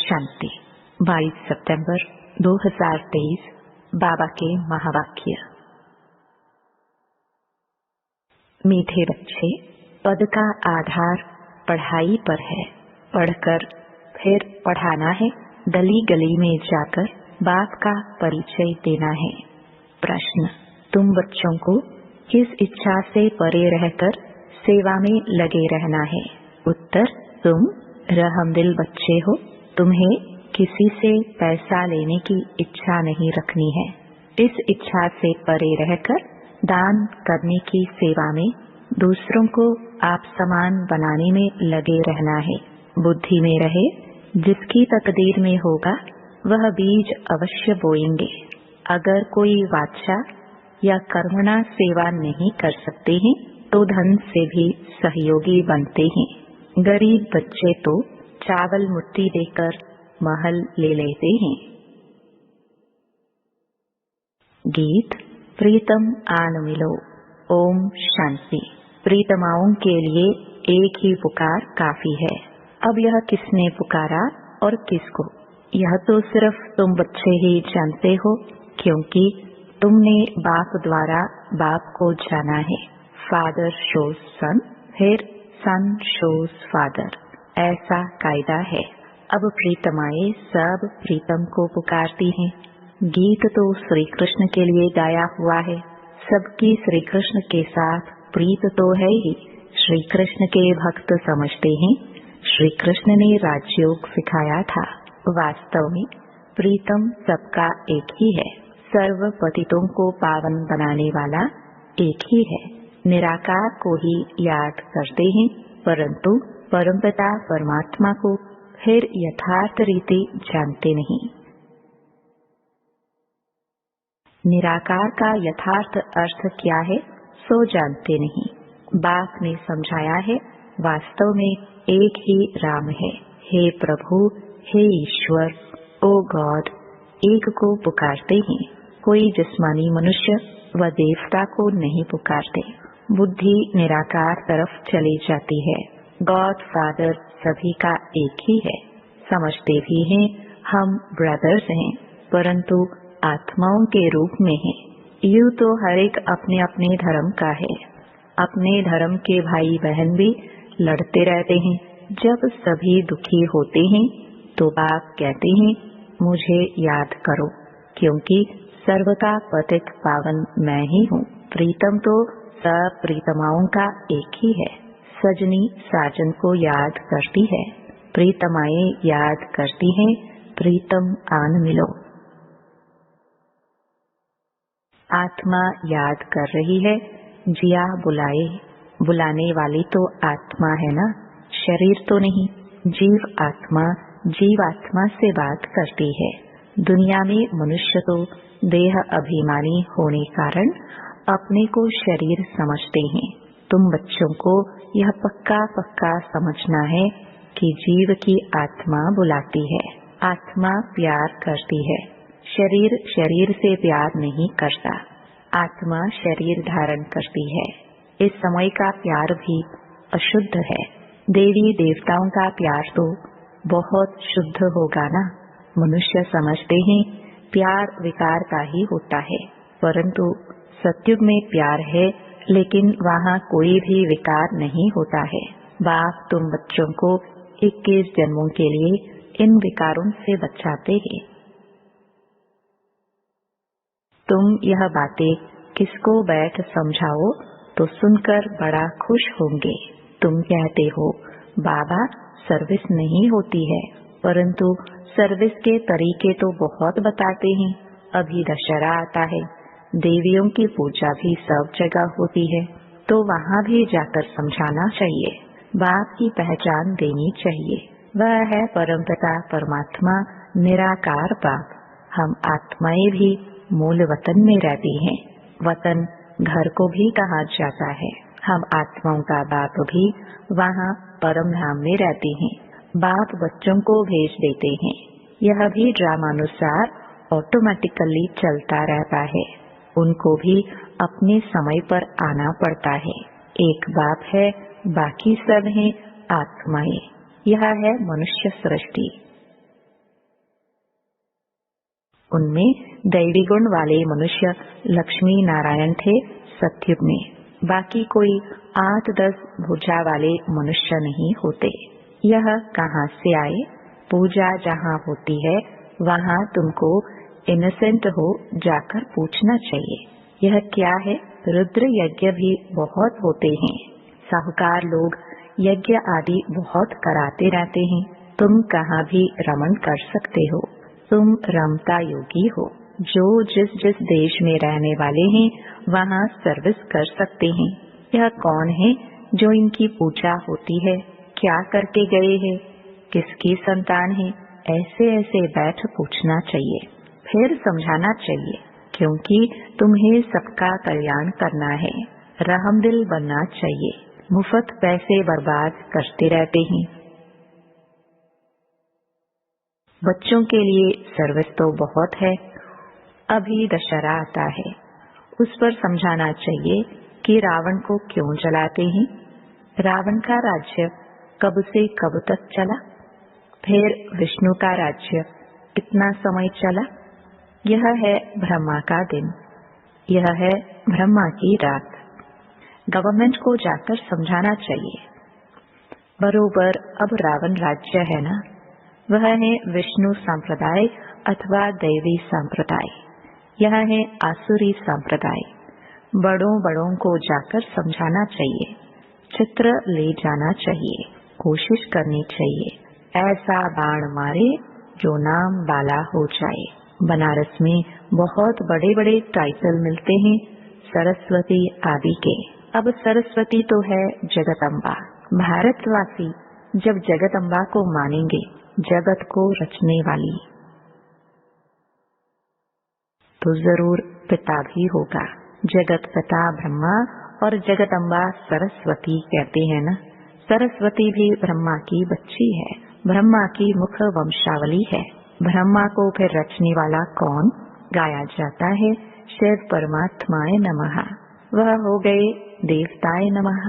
शांति। 22 सितंबर 2023 बाबा के महावाक्य। मीठे बच्चे, पद का आधार पढ़ाई पर है। पढ़कर फिर पढ़ाना है। गली गली में जाकर बाप का परिचय देना है। प्रश्न: तुम बच्चों को किस इच्छा से परे रहकर सेवा में लगे रहना है? उत्तर: तुम रहमदिल बच्चे हो। तुम्हें किसी से पैसा लेने की इच्छा नहीं रखनी है। इस इच्छा से परे रहकर दान करने की सेवा में दूसरों को आप समान बनाने में लगे रहना है। बुद्धि में रहे, जिसकी तकदीर में होगा वह बीज अवश्य बोएंगे। अगर कोई वाचा या कर्मणा सेवा नहीं कर सकते हैं तो धन से भी सहयोगी बनते हैं। गरीब बच्चे तो चावल मुट्ठी देकर महल ले लेते हैं। गीत: प्रीतम आन मिलो। ओम शांति। प्रीतमाओं के लिए एक ही पुकार काफी है। अब यह किसने पुकारा और किसको, यह तो सिर्फ तुम बच्चे ही जानते हो, क्योंकि तुमने बाप द्वारा बाप को जाना है। फादर शोज सन, फिर सन शोज फादर, ऐसा कायदा है। अब प्रीतमाएं सब प्रीतम को पुकारती हैं। गीत तो श्री कृष्ण के लिए गाया हुआ है। सबकी श्री कृष्ण के साथ प्रीत तो है ही। श्री कृष्ण के भक्त समझते हैं श्री कृष्ण ने राजयोग सिखाया था। वास्तव में प्रीतम सबका एक ही है। सर्व पतितों को पावन बनाने वाला एक ही है। निराकार को ही याद करते हैं, परंतु परमपिता परमात्मा को फिर यथार्थ रीति जानते नहीं। निराकार का यथार्थ अर्थ क्या है सो जानते नहीं। बाप ने समझाया है, वास्तव में एक ही राम है। हे प्रभु, हे ईश्वर, ओ गॉड, एक को पुकारते हैं। कोई जिस्मानी मनुष्य व देवता को नहीं पुकारते। बुद्धि निराकार तरफ चली जाती है। गॉड फादर सभी का एक ही है। समझते भी हैं हम ब्रदर्स हैं, परंतु आत्माओं के रूप में हैं। यूं तो हर एक अपने अपने धर्म का है। अपने धर्म के भाई बहन भी लड़ते रहते हैं। जब सभी दुखी होते हैं तो बाप कहते हैं, मुझे याद करो, क्योंकि सर्व का पतित पावन मैं ही हूँ। प्रीतम तो सब प्रीतमाओं का एक ही है। सजनी साजन को याद करती है, प्रीतमाएं याद करती हैं, प्रीतम आन मिलो। आत्मा याद कर रही है, जिया बुलाए। बुलाने वाली तो आत्मा है ना, शरीर तो नहीं। जीव आत्मा से बात करती है। दुनिया में मनुष्य तो देह अभिमानी होने कारण अपने को शरीर समझते हैं। तुम बच्चों को यह पक्का पक्का समझना है कि जीव की आत्मा बुलाती है। आत्मा प्यार करती है। शरीर शरीर से प्यार नहीं करता। आत्मा शरीर धारण करती है। इस समय का प्यार भी अशुद्ध है। देवी देवताओं का प्यार तो बहुत शुद्ध होगा ना। मनुष्य समझते हैं प्यार विकार का ही होता है, परंतु सत्युग में प्यार है, लेकिन वहाँ कोई भी विकार नहीं होता है। बाप तुम बच्चों को 21 जन्मों के लिए इन विकारों से बचाते हैं। तुम यह बातें किसको बैठ समझाओ तो सुनकर बड़ा खुश होंगे। तुम कहते हो बाबा सर्विस नहीं होती है, परंतु सर्विस के तरीके तो बहुत बताते हैं। अभी दशहरा आता है, देवियों की पूजा भी सब जगह होती है, तो वहाँ भी जाकर समझाना चाहिए। बाप की पहचान देनी चाहिए। वह है परमपिता परमात्मा, निराकार बाप। हम आत्माएं भी मूल वतन में रहती हैं। वतन घर को भी कहा जाता है। हम आत्माओं का बाप भी वहाँ परम धाम में रहते हैं। बाप बच्चों को भेज देते हैं। यह भी ड्रामानुसार ऑटोमेटिकली चलता रहता है। उनको भी अपने समय पर आना पड़ता है। एक बाप है, बाकी सब हैं आत्माएं। यह है मनुष्य सृष्टि। उनमें दैवी गुण वाले मनुष्य लक्ष्मी नारायण थे सतयुग में। बाकी कोई 8-10 भुजा वाले मनुष्य नहीं होते। यह कहाँ से आए? पूजा जहाँ होती है वहाँ तुमको इनोसेंट हो जाकर पूछना चाहिए, यह क्या है? रुद्र यज्ञ भी बहुत होते हैं। साहूकार लोग यज्ञ आदि बहुत कराते रहते हैं। तुम कहाँ भी रमण कर सकते हो। तुम रमता योगी हो। जो जिस जिस देश में रहने वाले हैं वहाँ सर्विस कर सकते हैं। यह कौन है जो इनकी पूजा होती है? क्या करके गए हैं? किसकी संतान है? ऐसे ऐसे बैठ पूछना चाहिए, फिर समझाना चाहिए, क्योंकि तुम्हें सबका कल्याण करना है। रहमदिल बनना चाहिए। मुफ्त पैसे बर्बाद करते रहते हैं। बच्चों के लिए सर्विस तो बहुत है। अभी दशहरा आता है, उस पर समझाना चाहिए कि रावण को क्यों जलाते हैं। रावण का राज्य कब से कब तक चला, फिर विष्णु का राज्य कितना समय चला। यह है ब्रह्मा का दिन, यह है ब्रह्मा की रात। गवर्नमेंट को जाकर समझाना चाहिए। बरोबर अब रावण राज्य है ना, वह है विष्णु संप्रदाय अथवा दैवी संप्रदाय, यह है आसुरी संप्रदाय। बड़ों बड़ों को जाकर समझाना चाहिए, चित्र ले जाना चाहिए, कोशिश करनी चाहिए। ऐसा बाण मारे जो नाम वाला हो जाए। बनारस में बहुत बड़े बड़े टाइटल मिलते हैं सरस्वती आदि के। अब सरस्वती तो है जगदम्बा। भारतवासी जब जगदम्बा को मानेंगे, जगत को रचने वाली, तो जरूर पिता भी होगा। जगत पिता ब्रह्मा और जगदम्बा सरस्वती कहते हैं ना। सरस्वती भी ब्रह्मा की बच्ची है, ब्रह्मा की मुख वंशावली है। ब्रह्मा को फिर रचने वाला कौन? गाया जाता है शिव परमात्माए नमः। वह हो गए देवताए नमः।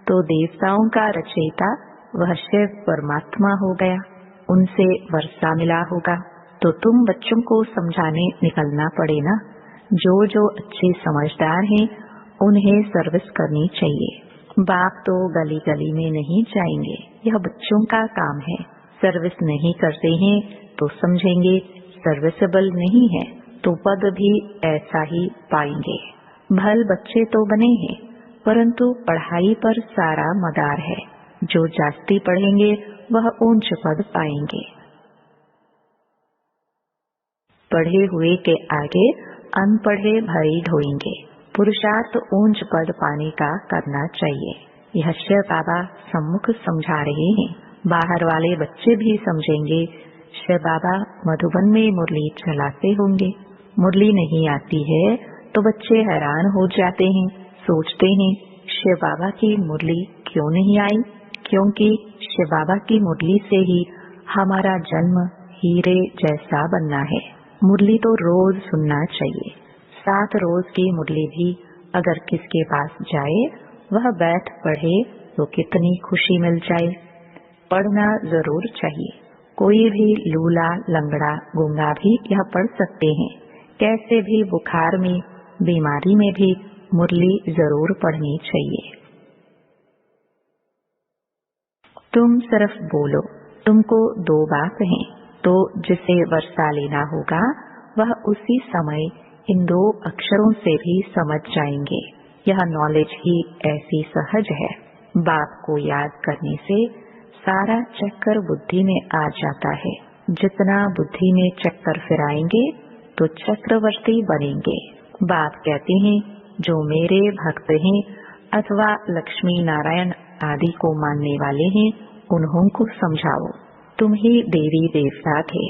तो देवताओं का रचयिता वह शिव परमात्मा हो गया, उनसे वर्षा मिला होगा। तो तुम बच्चों को समझाने निकलना पड़े ना। जो जो अच्छे समझदार हैं उन्हें सर्विस करनी चाहिए। बाप तो गली गली में नहीं जाएंगे, यह बच्चों का काम है। सर्विस नहीं करते हैं तो समझेंगे सर्विसेबल नहीं है, तो पद भी ऐसा ही पाएंगे। भल बच्चे तो बने हैं, परंतु पढ़ाई पर सारा मदार है। जो जास्ती पढ़ेंगे वह ऊंच पद पाएंगे। पढ़े हुए के आगे अनपढ़े भरी ढोएंगे। पुरुषार्थ ऊंच पद पाने का करना चाहिए। यह शिव बाबा सम्मुख समझा रहे हैं। बाहर वाले बच्चे भी समझेंगे। शिव बाबा मधुबन में मुरली चलाते होंगे। मुरली नहीं आती है तो बच्चे हैरान हो जाते हैं, सोचते हैं शिव बाबा की मुरली क्यों नहीं आई? क्योंकि शिव बाबा की मुरली से ही हमारा जन्म हीरे जैसा बनना है। मुरली तो रोज सुनना चाहिए। 7 रोज की मुरली भी अगर किसके पास जाए, वह बैठ पढ़े तो कितनी खुशी मिल जाए। पढ़ना जरूर चाहिए। कोई भी लूला लंगड़ा गूंगा भी यह पढ़ सकते हैं। कैसे भी बुखार में, बीमारी में भी मुरली जरूर पढ़नी चाहिए। तुम सिर्फ बोलो। तुमको 2 बात हैं, तो जिसे वर्षा लेना होगा वह उसी समय इन 2 अक्षरों से भी समझ जाएंगे। यह नॉलेज ही ऐसी सहज है। बाप को याद करने से सारा चक्कर बुद्धि में आ जाता है। जितना बुद्धि में चक्कर फिराएंगे तो चक्रवर्ती बनेंगे। बाप कहते हैं जो मेरे भक्त हैं अथवा लक्ष्मी नारायण आदि को मानने वाले हैं, उन्हों को समझाओ। तुम ही देवी देवता थे,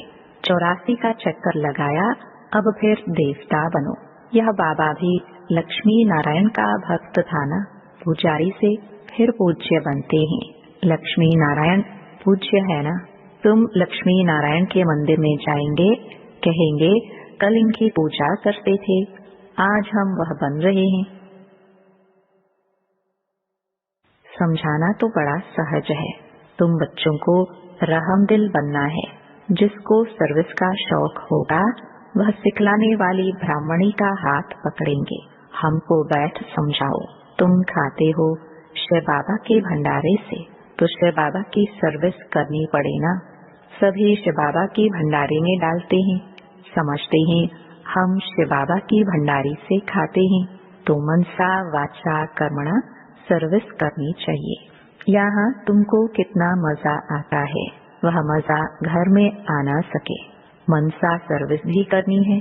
84 का चक्कर लगाया, अब फिर देवता बनो। यह बाबा भी लक्ष्मी नारायण का भक्त था ना। पुजारी से फिर पूज्य बनते हैं। लक्ष्मी नारायण पूज्य है ना। तुम लक्ष्मी नारायण के मंदिर में जाएंगे, कहेंगे कल इनकी पूजा करते थे, आज हम वह बन रहे हैं। समझाना तो बड़ा सहज है। तुम बच्चों को रहमदिल बनना है। जिसको सर्विस का शौक होगा वह सिखलाने वाली ब्राह्मणी का हाथ पकड़ेंगे। हमको बैठ समझाओ, तुम खाते हो शिव बाबा के भंडारे से, तो शिव बाबा की सर्विस करनी पड़े ना। सभी शिव बाबा की भंडारे में डालते हैं, समझते हैं हम शिव बाबा की भंडारी से खाते हैं, तो मनसा वाचा कर्मणा सर्विस करनी चाहिए। यहाँ तुमको कितना मजा आता है, वह मजा घर में आना सके। मनसा सर्विस भी करनी है,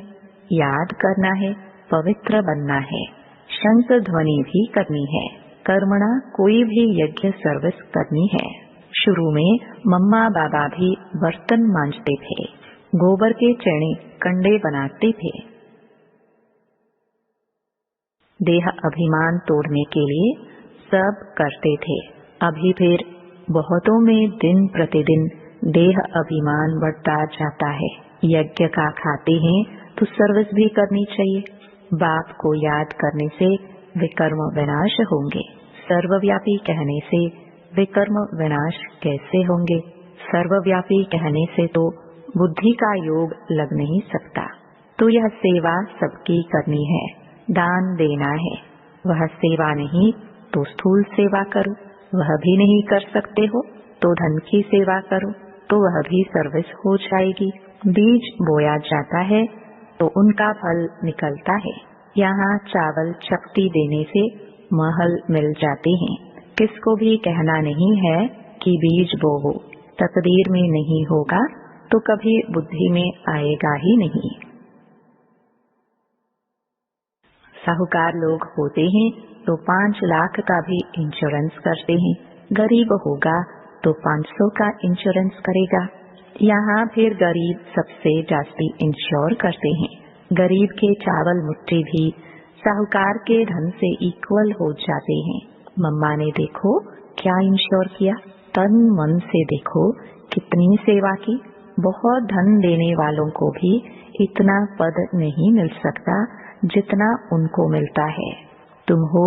याद करना है, पवित्र बनना है, शंख ध्वनि भी करनी है, कर्मणा कोई भी यज्ञ सर्विस करनी है। शुरू में मम्मा बाबा भी बर्तन मांजते थे, गोबर के चने कंडे बनाते थे। देह अभिमान तोड़ने के लिए सब करते थे। अभी फिर बहुतों में दिन प्रतिदिन देह अभिमान बढ़ता जाता है। यज्ञ का खाते हैं तो सर्विस भी करनी चाहिए। बाप को याद करने से विकर्म विनाश होंगे। सर्वव्यापी कहने से विकर्म विनाश कैसे होंगे? सर्वव्यापी कहने से तो बुद्धि का योग लग नहीं सकता। तो यह सेवा सबकी करनी है, दान देना है। वह सेवा नहीं तो स्थूल सेवा करो, वह भी नहीं कर सकते हो तो धन की सेवा करो, तो वह भी सर्विस हो जाएगी। बीज बोया जाता है तो उनका फल निकलता है। यहाँ चावल चपटी देने से महल मिल जाते हैं। किसको भी कहना नहीं है कि बीज बोवो, तकदीर में नहीं होगा तो कभी बुद्धि में आएगा ही नहीं। साहूकार लोग होते हैं तो 5 लाख का भी इंश्योरेंस करते हैं, गरीब होगा तो 500 का इंश्योरेंस करेगा। यहाँ फिर गरीब सबसे जास्ती इंश्योर करते हैं। गरीब के चावल मुट्ठी भी साहूकार के धन से इक्वल हो जाते हैं। मम्मा ने देखो क्या इंश्योर किया, तन मन से देखो कितनी सेवा की। बहुत धन देने वालों को भी इतना पद नहीं मिल सकता जितना उनको मिलता है। तुम हो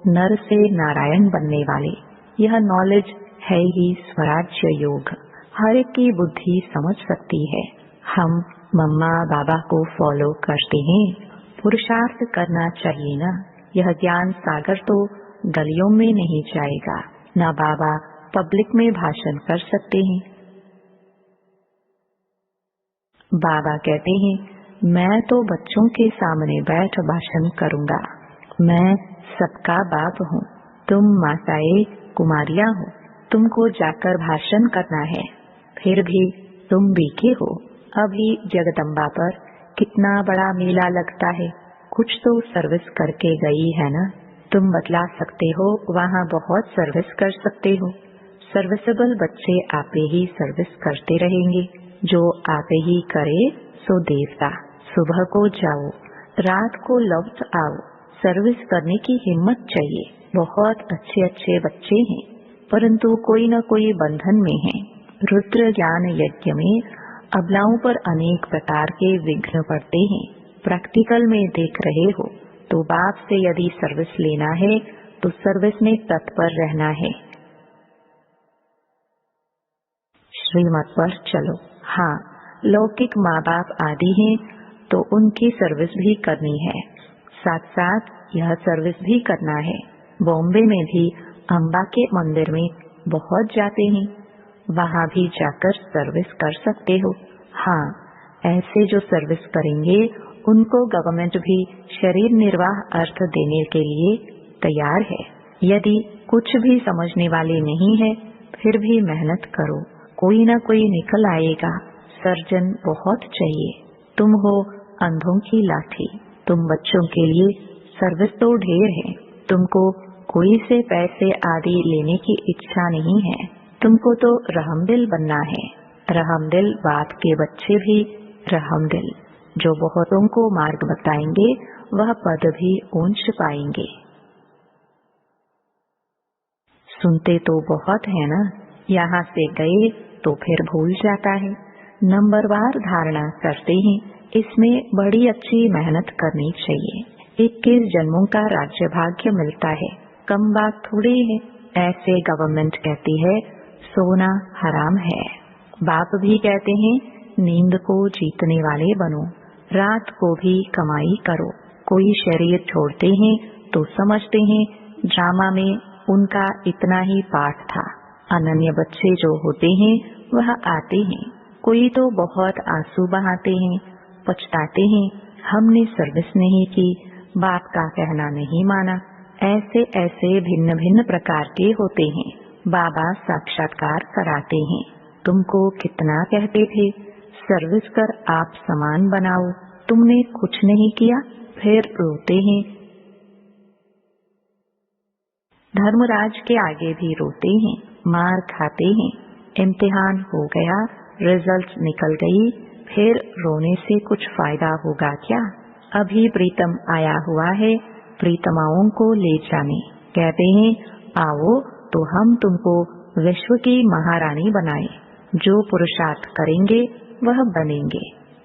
नर से नारायण बनने वाले। यह नॉलेज है ही स्वराज्य योग। हर एक की बुद्धि समझ सकती है। हम मम्मा बाबा को फॉलो करते हैं, पुरुषार्थ करना चाहिए ना। यह ज्ञान सागर तो गलियों में नहीं जाएगा, ना बाबा पब्लिक में भाषण कर सकते हैं। बाबा कहते हैं मैं तो बच्चों के सामने बैठ भाषण करूंगा। मैं सबका बाप हूँ, तुम माताएं कुमारियां हो, तुमको जाकर भाषण करना है। फिर भी तुम बीके हो। अभी जगदम्बा पर कितना बड़ा मेला लगता है, कुछ तो सर्विस करके गई है ना। तुम बतला सकते हो, वहाँ बहुत सर्विस कर सकते हो। सर्विसेबल बच्चे आपे ही सर्विस करते रहेंगे। जो आपे ही करे सो देवता। सुबह को जाओ, रात को लौट आओ। सर्विस करने की हिम्मत चाहिए। बहुत अच्छे अच्छे बच्चे हैं, परंतु कोई न कोई बंधन में है। रुद्र ज्ञान यज्ञ में अबलाओं पर अनेक प्रकार के विघ्न पड़ते हैं। प्रैक्टिकल में देख रहे हो तो बाप से यदि सर्विस लेना है तो सर्विस में तत्पर रहना है। श्रीमत पर चलो। हाँ, लौकिक माँ बाप आदि हैं तो उनकी सर्विस भी करनी है, साथ साथ यह सर्विस भी करना है। बॉम्बे में भी अम्बा के मंदिर में बहुत जाते हैं, वहाँ भी जाकर सर्विस कर सकते हो। हाँ, ऐसे जो सर्विस करेंगे उनको गवर्नमेंट भी शरीर निर्वाह अर्थ देने के लिए तैयार है। यदि कुछ भी समझने वाले नहीं है फिर भी मेहनत करो, कोई न कोई निकल आएगा। सर्जन बहुत चाहिए। तुम हो अंधों की लाठी। तुम बच्चों के लिए सर्विस तो ढेर है। तुमको कोई से पैसे आदि लेने की इच्छा नहीं है। तुमको तो रहमदिल बनना है। रहमदिल बाप के बच्चे भी रहमदिल, जो बहुतों को मार्ग बताएंगे वह पद भी ऊंच पाएंगे। सुनते तो बहुत है ना, यहाँ से गए तो फिर भूल जाता है। नंबरवार धारणा करते हैं, इसमें बड़ी अच्छी मेहनत करनी चाहिए। 21 जन्मों का राज्य भाग्य मिलता है, कम बात थोड़ी है। ऐसे गवर्नमेंट कहती है सोना हराम है। बाप भी कहते हैं नींद को जीतने वाले बनो। रात को भी कमाई करो। कोई शरीर छोड़ते हैं तो समझते हैं ड्रामा में उनका इतना ही पाठ था। अनन्य बच्चे जो होते हैं वह आते हैं। कोई तो बहुत आंसू बहाते हैं, पछताते हैं हमने सर्विस नहीं की, बाप का कहना नहीं माना। ऐसे ऐसे भिन्न भिन्न प्रकार के होते हैं। बाबा साक्षात्कार कराते हैं। तुमको कितना कहते थे सर्विस कर आप समान बनाओ, तुमने कुछ नहीं किया, फिर रोते हैं। धर्मराज के आगे भी रोते हैं, मार खाते हैं। इम्तिहान हो गया, रिजल्ट निकल गई, फिर रोने से कुछ फायदा होगा क्या? अभी प्रीतम आया हुआ है, प्रीतमाओं को ले जाने। कहते हैं आओ तो हम तुमको विश्व की महारानी बनाए। जो पुरुषार्थ करेंगे वह बनेंगे।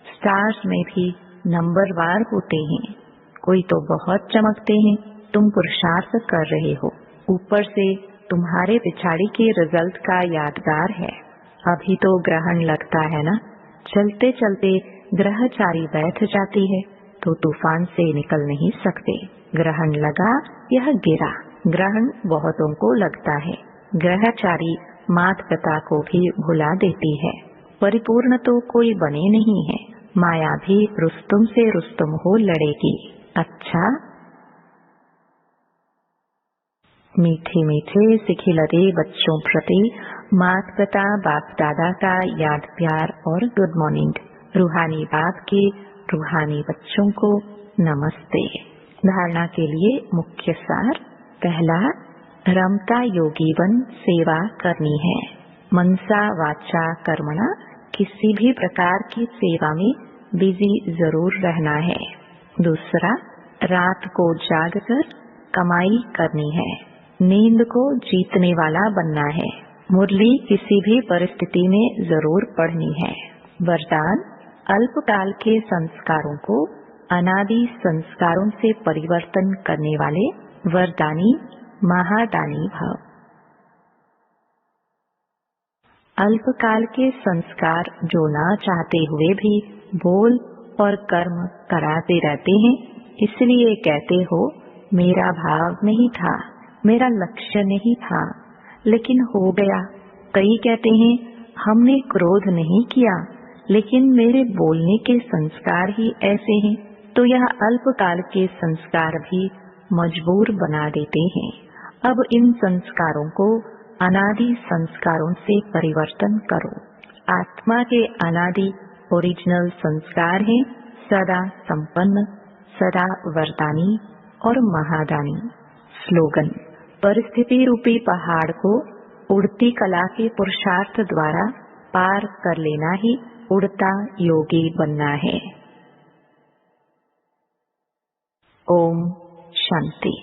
स्टार्स में भी नंबरवार होते हैं। कोई तो बहुत चमकते हैं, तुम पुरुषार्थ कर रहे हो, ऊपर से तुम्हारे पिछाड़ी के रिजल्ट का यादगार है। अभी तो ग्रहण लगता है ना, चलते चलते ग्रहचारी बैठ जाती है तो तूफान से निकल नहीं सकते। ग्रहण लगा, यह गिरा। ग्रहण बहुतों को लगता है। ग्रहचारी माता पिता को भी भुला देती है। परिपूर्ण तो कोई बने नहीं है। माया भी रुस्तुम से रुस्तुम हो लड़ेगी। अच्छा, मीठे मीठे सिखिलते बच्चों प्रति माता पिता बाप दादा का याद प्यार और गुड मॉर्निंग। रूहानी बाप के रूहानी बच्चों को नमस्ते। धारणा के लिए मुख्य सार। पहला, रमता योगी बन सेवा करनी है। मनसा वाचा कर्मणा, किसी भी प्रकार की सेवा में बिजी जरूर रहना है। दूसरा, रात को जागकर कमाई करनी है। नींद को जीतने वाला बनना है। मुरली किसी भी परिस्थिति में जरूर पढ़नी है। वरदान, अल्पकाल के संस्कारों को अनादि संस्कारों से परिवर्तन करने वाले वरदानी महादानी भव। अल्पकाल के संस्कार जो ना चाहते हुए भी बोल और कर्म कराते रहते हैं, इसलिए कहते हो मेरा भाव नहीं था, मेरा लक्ष्य नहीं था, लेकिन हो गया। कई कहते हैं हमने क्रोध नहीं किया, लेकिन मेरे बोलने के संस्कार ही ऐसे हैं, तो यह अल्पकाल के संस्कार भी मजबूर बना देते हैं। अब इन संस्कारों को अनादि संस्कारों से परिवर्तन करो। आत्मा के अनादि ओरिजिनल संस्कार हैं सदा संपन्न, सदा वरदानी और महादानी। स्लोगन, परिस्थिति रूपी पहाड़ को उड़ती कला के पुरुषार्थ द्वारा पार कर लेना ही उड़ता योगी बनना है। ओम शांति।